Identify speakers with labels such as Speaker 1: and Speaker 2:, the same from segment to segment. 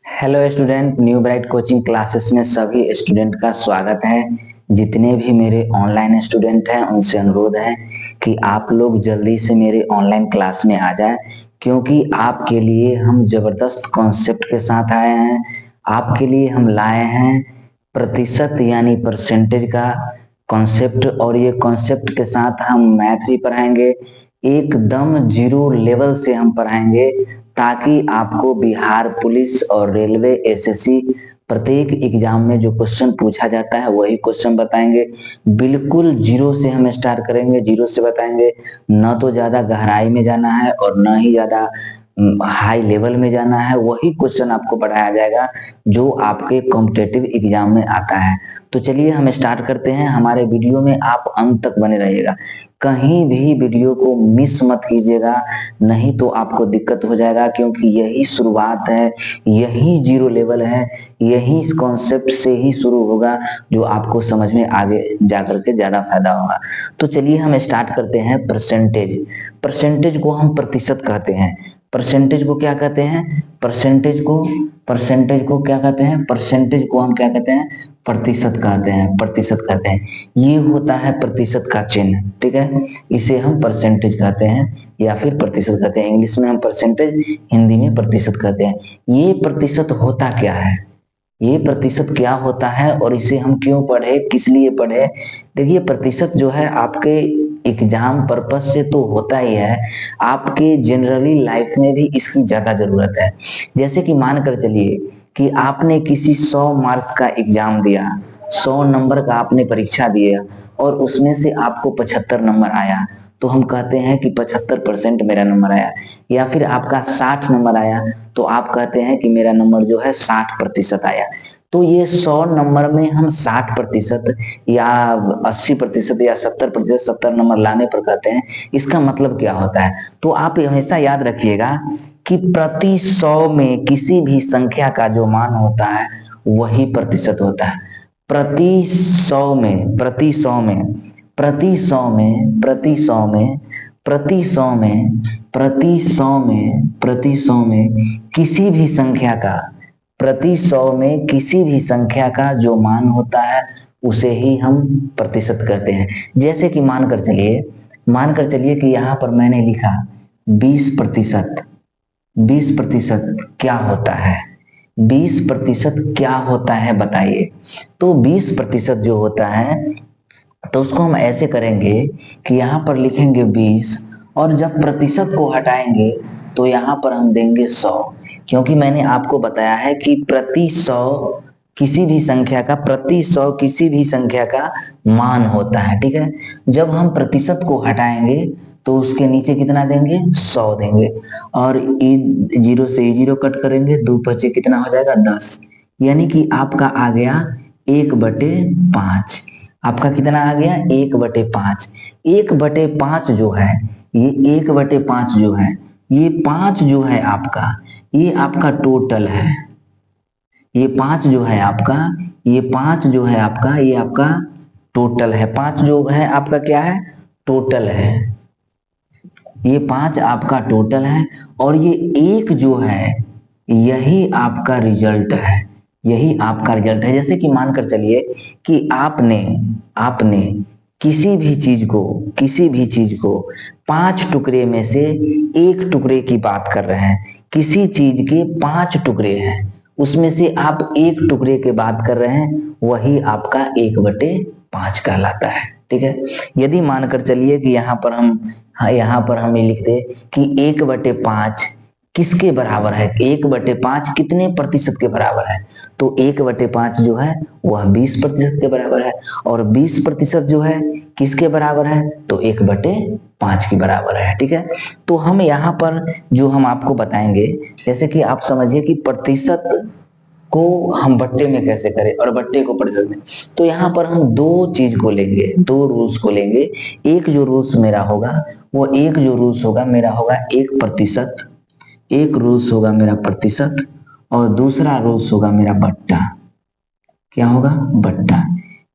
Speaker 1: Hello student, new bright coaching classes में सभी student का स्वागत है। जितने भी मेरे ऑनलाइन स्टूडेंट हैं उनसे अनुरोध है कि आप लोग जल्दी से मेरे ऑनलाइन क्लास में आ जाए, क्योंकि आपके लिए हम जबरदस्त कॉन्सेप्ट के साथ आए हैं। आपके लिए हम लाए हैं प्रतिशत यानी परसेंटेज का कॉन्सेप्ट, और ये कॉन्सेप्ट के साथ हम मैथ भी पढ़ाएंगे। एकदम जीरो लेवल से हम पढ़ाएंगे, ताकि आपको बिहार पुलिस और रेलवे एसएससी प्रत्येक एग्जाम में जो क्वेश्चन पूछा जाता है वही क्वेश्चन बताएंगे। बिल्कुल जीरो से हम स्टार्ट करेंगे, जीरो से बताएंगे। न तो ज्यादा गहराई में जाना है और न ही ज्यादा हाई लेवल में जाना है। वही क्वेश्चन आपको पढ़ाया जाएगा जो आपके कॉम्पिटेटिव एग्जाम में आता है। तो चलिए हम स्टार्ट करते हैं। हमारे वीडियो में आप अंत तक बने रहिएगा, कहीं भी वीडियो को मिस मत कीजिएगा, नहीं तो आपको दिक्कत हो जाएगा। क्योंकि यही शुरुआत है, यही जीरो लेवल है, यही इस कॉन्सेप्ट से ही शुरू होगा जो आपको समझ में आगे जाकर के ज्यादा फायदा होगा। तो चलिए हम स्टार्ट करते हैं। परसेंटेज, परसेंटेज को हम प्रतिशत कहते हैं। परसेंटेज को क्या कहते हैं? परसेंटेज को क्या कहते हैं? परसेंटेज को हम क्या कहते हैं? प्रतिशत कहते हैं। प्रतिशत कहते हैं, ये होता है प्रतिशत का चिन्ह, ठीक है। इसे हम परसेंटेज कहते हैं या फिर प्रतिशत कहते हैं। इंग्लिश में हम परसेंटेज, हिंदी में प्रतिशत कहते हैं। ये प्रतिशत होता क्या है? ये प्रतिशत क्या होता है और इसे हम क्यों पढ़े, किस लिए पढ़े? देखिए, प्रतिशत जो है आपके एग्जाम पर्पस से तो होता ही है, आपके जनरली लाइफ में भी इसकी ज्यादा जरूरत है। जैसे कि मान कर चलिए कि आपने किसी 100 मार्क्स का एग्जाम दिया, 100 नंबर का आपने परीक्षा दिया और उसमें से आपको 75 नंबर आया, तो हम कहते हैं कि 75% मेरा नंबर आया। या फिर आपका 60 नंबर आया तो आप कहते हैं कि मेरा नंबर जो है 60% आया। तो ये 100 नंबर में हम 60% या 80% या 70%, 70 नंबर लाने पर कहते हैं। इसका मतलब क्या होता है? तो आप हमेशा याद रखिएगा कि प्रति 100 में किसी भी संख्या का जो मान होता है वही प्रतिशत होता है। प्रति 100 में, प्रति 100 में, प्रति 100 में, प्रति 100 में, प्रति 100 में, प्रति 100 में, प्रति 100 में किसी भी संख्या का, प्रति 100 में किसी भी संख्या का जो मान होता है उसे ही हम प्रतिशत कहते हैं। जैसे कि मानकर चलिए कि यहाँ पर मैंने लिखा 20%। 20% क्या होता है? 20% क्या होता है बताइए। तो 20% जो होता है, तो उसको हम ऐसे करेंगे कि यहाँ पर लिखेंगे 20, और जब प्रतिशत को हटाएंगे तो यहाँ पर हम देंगे 100। क्योंकि मैंने आपको बताया है कि प्रति 100 किसी भी संख्या का, प्रति 100 किसी भी संख्या का मान होता है, ठीक है। जब हम प्रतिशत को हटाएंगे तो उसके नीचे कितना देंगे? 100 देंगे। और जीरो से जीरो कट करेंगे, 2 पचे कितना हो जाएगा? 10। यानी कि आपका आ गया 1/5। आपका कितना आ गया? 1/5। 1/5 जो है, ये 1/5 जो है, ये 5 जो है आपका, ये आपका टोटल है। ये 5 जो है आपका, ये 5 जो है आपका, ये आपका टोटल है। 5 जो है आपका क्या है? टोटल है। ये 5 आपका टोटल है, और ये 1 जो है यही आपका रिजल्ट है। यही आपका रिजल्ट है। जैसे कि मानकर चलिए कि आपने आपने किसी भी चीज को 5 टुकड़े में से 1 टुकड़े की बात कर रहे हैं। किसी चीज के 5 टुकड़े हैं, उसमें से आप 1 टुकड़े की बात कर रहे हैं, वही आपका 1/5 कहलाता है, ठीक है। यदि मानकर चलिए कि यहाँ पर हम ये लिखते कि 1/5 किसके बराबर है? 1/5 कितने प्रतिशत के बराबर है? तो 1/5 जो है वह 20% के बराबर है। और 20% जो है किसके बराबर है? तो 1/5 के बराबर है, ठीक है। तो हम यहाँ पर जो हम आपको बताएंगे, जैसे कि आप समझिए कि प्रतिशत को हम बट्टे में कैसे करें और बट्टे को प्रतिशत में। तो यहाँ पर हम दो चीज को लेंगे, दो रूल्स को लेंगे। एक जो रूल्स मेरा होगा, वो एक जो रूल्स होगा मेरा होगा 1%। एक रूल्स होगा मेरा प्रतिशत, और दूसरा रूल्स होगा मेरा बट्टा। क्या होगा? बट्टा।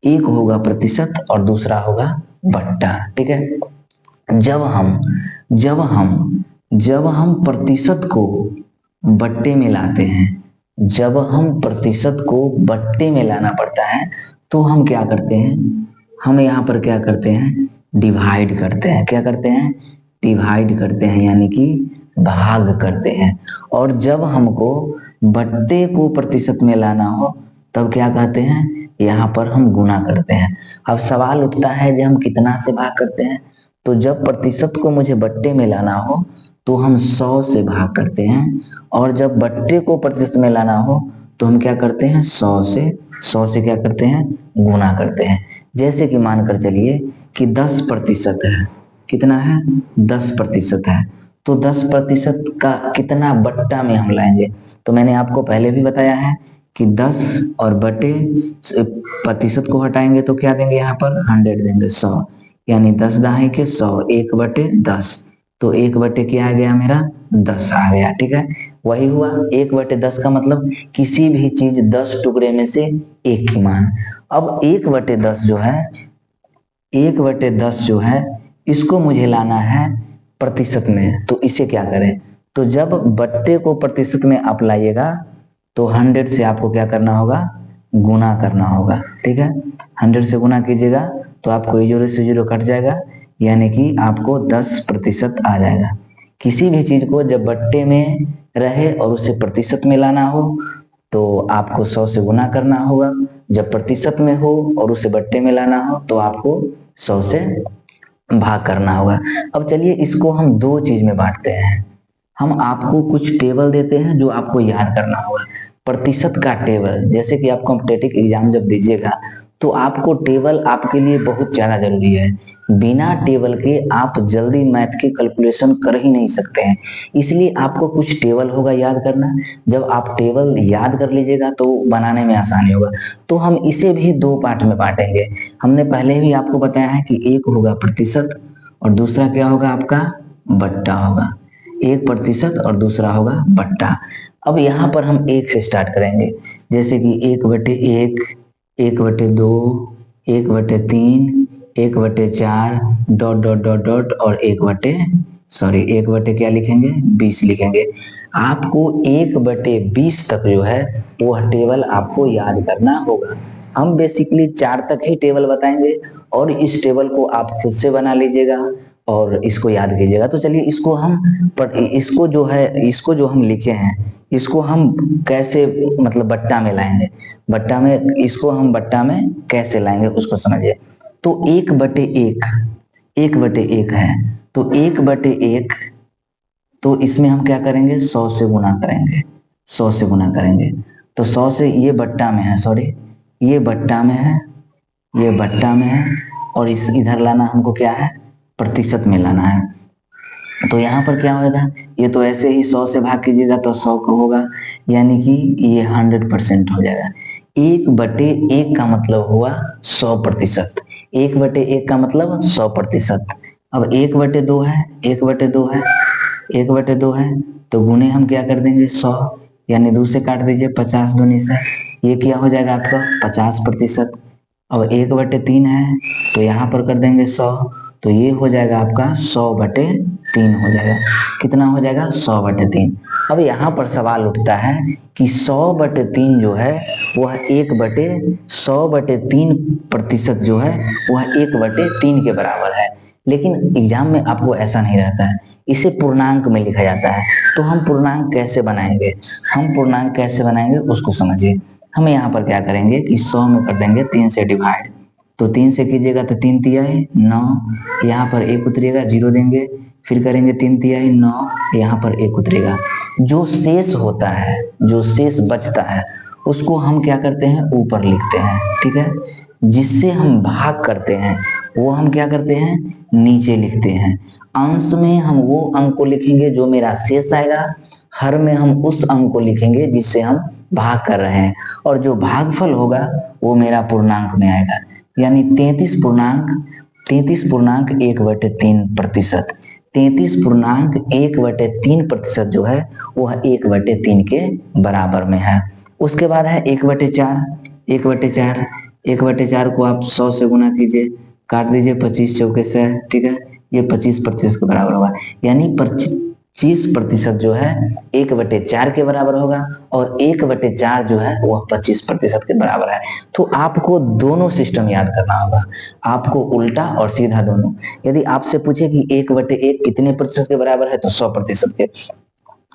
Speaker 1: एक होगा प्रतिशत और दूसरा होगा बट्टा, ठीक है। जब हम जब हम प्रतिशत को बट्टे में लाते हैं, जब हम प्रतिशत को बट्टे में लाना पड़ता है तो हम क्या करते हैं, हम यहाँ पर क्या करते हैं, डिवाइड करते हैं। क्या करते हैं, डिवाइड करते हैं, यानी कि भाग करते हैं। और जब हमको बट्टे को प्रतिशत में लाना हो तब क्या कहते हैं, यहाँ पर हम गुना करते हैं। अब सवाल उठता है जब हम कितना से भाग करते हैं, तो जब प्रतिशत को मुझे बट्टे में लाना हो तो हम 100 से भाग करते हैं, और जब बट्टे को प्रतिशत में लाना हो तो हम क्या करते हैं, 100 से क्या करते हैं, गुना करते हैं। जैसे कि मानकर चलिए कि 10% है, कितना है, 10% है, तो 10% का कितना बट्टा में हम लाएंगे। तो मैंने आपको पहले भी बताया है कि 10 और बटे प्रतिशत को हटाएंगे तो क्या देंगे, यहाँ पर 100 देंगे, 100, यानी 10 दाहे के 100, 1/10, तो 1/, क्या आ गया मेरा, 10 आ गया। ठीक है, वही हुआ 1/10 का मतलब किसी भी चीज 10 टुकड़े में से एक की मान। अब 1/10 जो है, 1/10 जो है, इसको मुझे लाना है प्रतिशत में, तो इसे क्या करें, तो जब बट्टे को प्रतिशत में आप लाइएगा तो 100 से आपको क्या करना होगा, गुना करना होगा। ठीक है, 100 से गुना कीजिएगा तो आपको 0 से 0 कट जाएगा, यानी कि आपको 10% आ जाएगा। किसी भी चीज को जब बट्टे में रहे और उसे प्रतिशत में लाना हो तो आपको 100 से गुना करना होगा, जब प्रतिशत में हो और उसे बट्टे में लाना हो तो आपको 100 से भाग करना होगा। अब चलिए इसको हम दो चीज में बांटते हैं। हम आपको कुछ टेबल देते हैं जो आपको याद करना होगा। प्रतिशत का टेबल, जैसे कि आप कॉम्पिटेटिव एग्जाम जब दीजिएगा तो आपको टेबल आपके लिए बहुत ज्यादा जरूरी है। बिना टेबल के आप जल्दी मैथ की कैलकुलेशन कर ही नहीं सकते हैं, इसलिए आपको कुछ टेबल होगा याद करना। जब आप टेबल याद कर लीजिएगा तो बनाने में आसानी होगा। तो हम इसे भी दो पार्ट में बांटेंगे। हमने पहले भी आपको बताया है कि एक होगा प्रतिशत और दूसरा क्या होगा, आपका बट्टा होगा। 1% और दूसरा होगा बट्टा। अब यहाँ पर हम एक से स्टार्ट करेंगे, जैसे कि 1/1, 1/2, 1/3, 1/4, डॉट डॉट डॉट डॉट, और 1/, क्या लिखेंगे, 20 लिखेंगे। आपको 1/20 तक जो है वह टेबल आपको याद करना होगा। हम बेसिकली 4 तक ही टेबल बताएंगे और इस टेबल को आप खुद से बना लीजिएगा और इसको याद कीजिएगा। तो चलिए इसको हम इसको जो हम लिखे हैं इसको हम कैसे मतलब बट्टा में लाएंगे, बट्टा में इसको हम बट्टा में कैसे लाएंगे उसको समझिए। तो 1/1, 1/1 है, तो 1/1, तो इसमें हम क्या करेंगे, 100 से गुना करेंगे, 100 से गुना करेंगे। तो 100 से, ये बट्टा में है, सॉरी ये बट्टा में है, ये बट्टा में है, और इस इधर लाना हमको क्या है, प्रतिशत में लाना है। तो यहाँ पर क्या होगा, ये तो ऐसे ही 100 से भाग कीजिएगा तो 100 का होगा, यानी कि ये 100% हो जाएगा। 1/1 का मतलब हुआ 100%, 1/1 का मतलब 100%। अब 1/2 है, 1/2 है, 1/2 है, तो गुने हम क्या कर देंगे, 100, यानी 2 से काट दीजिए, 50 दूनी से, ये क्या हो जाएगा आपका 50%। अब 1/3 है, तो यहाँ पर कर देंगे 100, तो ये हो जाएगा आपका 100/3 हो जाएगा। कितना हो जाएगा, 100/3। अब यहाँ पर सवाल उठता है कि 100/3 जो है वह 1/100/3% जो है वह 1/3 के बराबर है। लेकिन एग्जाम में आपको ऐसा नहीं रहता है, इसे पूर्णांक में लिखा जाता है। तो हम पूर्णांक कैसे बनाएंगे, हम पूर्णांक कैसे बनाएंगे उसको समझिए। हम यहाँ पर क्या करेंगे कि 100 में कर देंगे 3 से डिवाइड, तो 3 से कीजिएगा तो 3 तिहाई 9, यहाँ पर 1 उतरेगा, 0 देंगे, फिर करेंगे 3 तिहाई 9, यहाँ पर 1 उतरेगा। जो शेष होता है, जो शेष बचता है उसको हम क्या करते हैं, ऊपर लिखते हैं। ठीक है, जिससे हम भाग करते हैं वो हम क्या करते हैं, नीचे लिखते हैं। अंश में हम वो अंक को लिखेंगे जो मेरा शेष आएगा, हर में हम उस अंक को लिखेंगे जिससे हम भाग कर रहे हैं, और जो भागफल होगा वो मेरा पूर्णांक में आएगा, यानी 33.1/3%। 33.1/3% जो है वह 1/3 के बराबर में है। उसके बाद है 1/4, 1/4, 1/4 को आप 100 से गुना कीजिए, काट दीजिए, 25 चौके से, ठीक है, ये 25% के बराबर होगा, यानी 25% जो है 1/4 के बराबर होगा और 1/4 जो है वह 25% के बराबर है। तो आपको दोनों सिस्टम याद करना होगा, आपको उल्टा और सीधा दोनों। यदि आपसे पूछे कि 1/1 कितने प्रतिशत के बराबर है तो 100% के।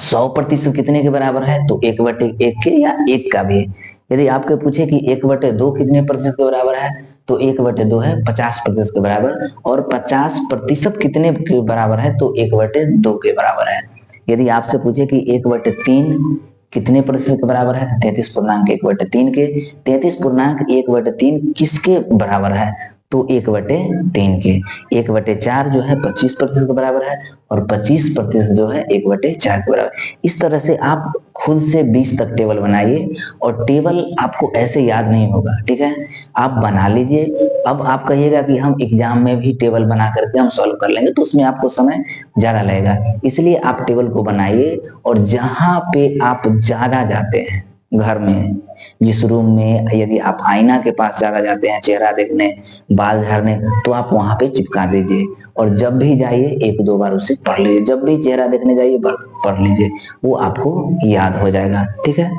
Speaker 1: 100% कितने के बराबर है तो 1/1 के या 1 का भी। यदि आपके पूछे कि 1/2 कितने प्रतिशत के बराबर है तो 1/2 है 50% के बराबर, और 50% कितने के बराबर है तो 1/2 के बराबर है। यदि आपसे पूछे कि 1/3 कितने प्रतिशत के बराबर है 33.1/3 के। 33.1/3 किसके बराबर है तो 1/3 के। 1/4 जो है 25% के बराबर है और 25% जो है 1/4 के बराबर। इस तरह से आप खुद से 20 तक टेबल बनाइए, और टेबल आपको ऐसे याद नहीं होगा, ठीक है, आप बना लीजिए। अब आप कहिएगा कि हम एग्जाम में भी टेबल बना करके हम सॉल्व कर लेंगे, तो उसमें आपको समय ज्यादा लगेगा। इसलिए आप टेबल को बनाइए, और जहां पे आप ज्यादा जाते हैं घर में, जिस रूम में यदि आप आईना के पास ज्यादा जाते हैं चेहरा देखने, बाल झाड़ने, तो आप वहां पे चिपका दीजिए, और जब भी जाइए 1-2 बार उसे पढ़ लीजिए। जब भी चेहरा देखने जाइए पढ़ लीजिए, वो आपको याद हो जाएगा, ठीक है।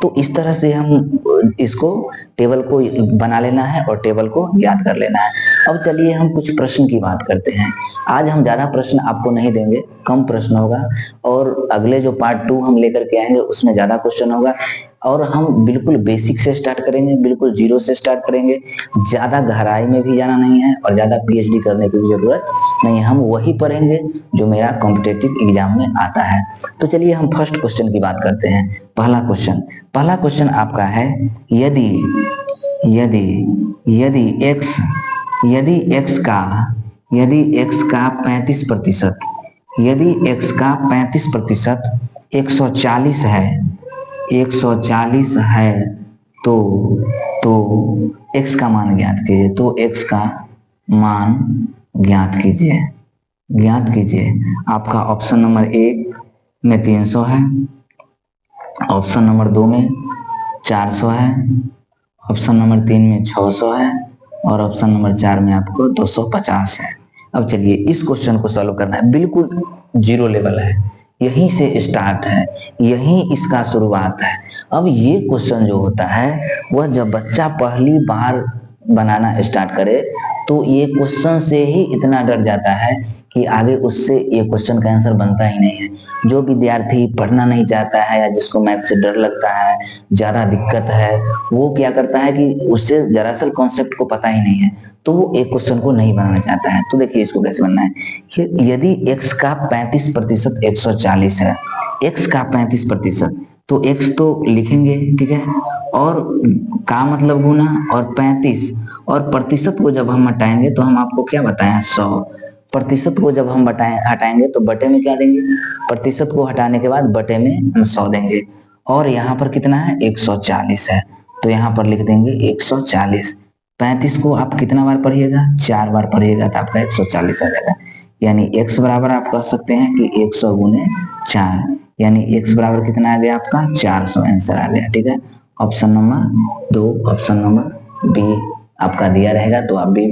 Speaker 1: तो इस तरह से हम इसको टेबल को बना लेना है और टेबल को याद कर लेना है। अब चलिए हम कुछ प्रश्न की बात करते हैं। आज हम ज्यादा प्रश्न आपको नहीं देंगे, कम प्रश्न होगा, और अगले जो पार्ट 2 हम लेकर के आएंगे उसमें ज्यादा क्वेश्चन होगा। और हम बिल्कुल बेसिक से स्टार्ट करेंगे, बिल्कुल जीरो से स्टार्ट करेंगे। ज्यादा गहराई में भी जाना नहीं है और ज्यादा पीएचडी करने की भी जरूरत नहीं, हम वही पढ़ेंगे जो मेरा कॉम्पिटेटिव एग्जाम में आता है। तो चलिए हम फर्स्ट क्वेश्चन की बात करते हैं। पहला क्वेश्चन आपका है, यदि यदि यदि x यदि x का 35%, यदि x का 35% 140 है, 140 है, तो x का मान ज्ञात कीजिए। तो x का मान ज्ञात कीजिए। आपका ऑप्शन नंबर 1 में 300 है, ऑप्शन नंबर 2 में 400 है, ऑप्शन नंबर 3 में 600 है, और ऑप्शन नंबर 4 में आपको 250 है। अब चलिए इस क्वेश्चन को सॉल्व करना है, बिल्कुल जीरो लेवल है, यहीं से स्टार्ट है, यहीं इसका शुरुआत है। अब ये क्वेश्चन जो होता है वह जब बच्चा पहली बार बनाना स्टार्ट करे तो ये क्वेश्चन से ही इतना डर जाता है कि आगे उससे ये क्वेश्चन का आंसर बनता ही नहीं है। जो विद्यार्थी पढ़ना नहीं चाहता है या जिसको मैथ से डर लगता है, ज्यादा दिक्कत है, वो क्या करता है कि उससे दरअसल कॉन्सेप्ट को पता ही नहीं है, तो वो एक क्वेश्चन को नहीं बनाना चाहता है। तो देखिए इसको कैसे बनना है कि यदि x का 35% 140 है, x का 35%, तो x तो लिखेंगे, ठीक है, और का मतलब गुना, और 35, और प्रतिशत को जब हम हटाएंगे तो हम आपको क्या बताएं 100। प्रतिशत को जब हम हटाएंगे तो बटे में क्या देंगे, प्रतिशत को हटाने के बाद बटे में हम 100 देंगे, और यहाँ पर कितना है 140 है, तो यहाँ पर लिख देंगे 140। 35 को आप कितना बार पढ़िएगा, 4 बार पढ़िएगा तो आपका 140 आ जाएगा। यानी x बराबर आप कह सकते हैं कि 100 गुने 4, यानी x बराबर कितना आ गया आपका 400 आंसर आ गया, ठीक है। Option number 2, option number B आपका दिया रहेगा, तो आप बी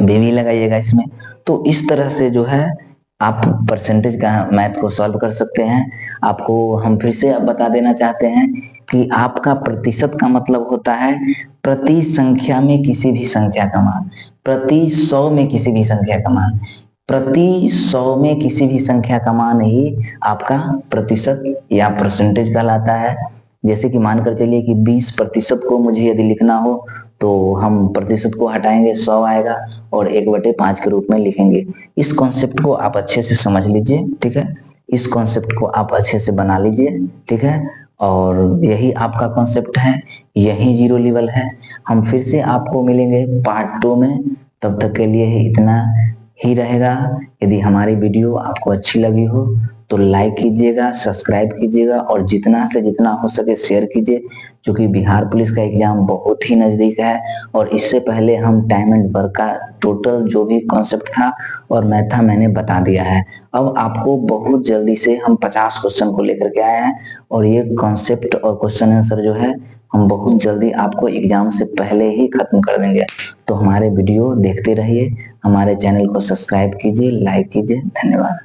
Speaker 1: भी लगाइएगा इसमें। तो इस तरह से जो है आप परसेंटेज का मैथ को सॉल्व कर सकते हैं। आपको हम फिर से बता देना चाहते हैं कि आपका प्रतिशत का मतलब होता है प्रति संख्या में किसी भी संख्या का मान, प्रति 100 में किसी भी संख्या का मान, प्रति 100 में किसी भी संख्या का मान ही आपका प्रतिशत या परसेंटेज कहलाता है। जैसे कि मानकर चलिए कि 20% को मुझे यदि लिखना हो तो हम प्रतिशत को हटाएंगे 100 आएगा और 1/5 के रूप में लिखेंगे। इस कॉन्सेप्ट को आप अच्छे से समझ लीजिए, ठीक है, इस कॉन्सेप्ट को आप अच्छे से बना लीजिए, ठीक है, और यही आपका कॉन्सेप्ट है, यही जीरो लेवल है। हम फिर से आपको मिलेंगे पार्ट 2 में, तब तक के लिए इतना ही रहेगा। यदि हमारी वीडियो आपको अच्छी लगी हो तो लाइक कीजिएगा, सब्सक्राइब कीजिएगा, और जितना से जितना हो सके शेयर कीजिए, क्योंकि बिहार पुलिस का एग्जाम बहुत ही नजदीक है। और इससे पहले हम टाइम एंड वर्क का टोटल जो भी कॉन्सेप्ट था और मैथ था मैंने बता दिया है। अब आपको बहुत जल्दी से हम 50 क्वेश्चन को लेकर के आए हैं, और ये कॉन्सेप्ट और क्वेश्चन आंसर जो है हम बहुत जल्दी आपको एग्जाम से पहले ही खत्म कर देंगे। तो हमारे वीडियो देखते रहिए, हमारे चैनल को सब्सक्राइब कीजिए, लाइक कीजिए। धन्यवाद।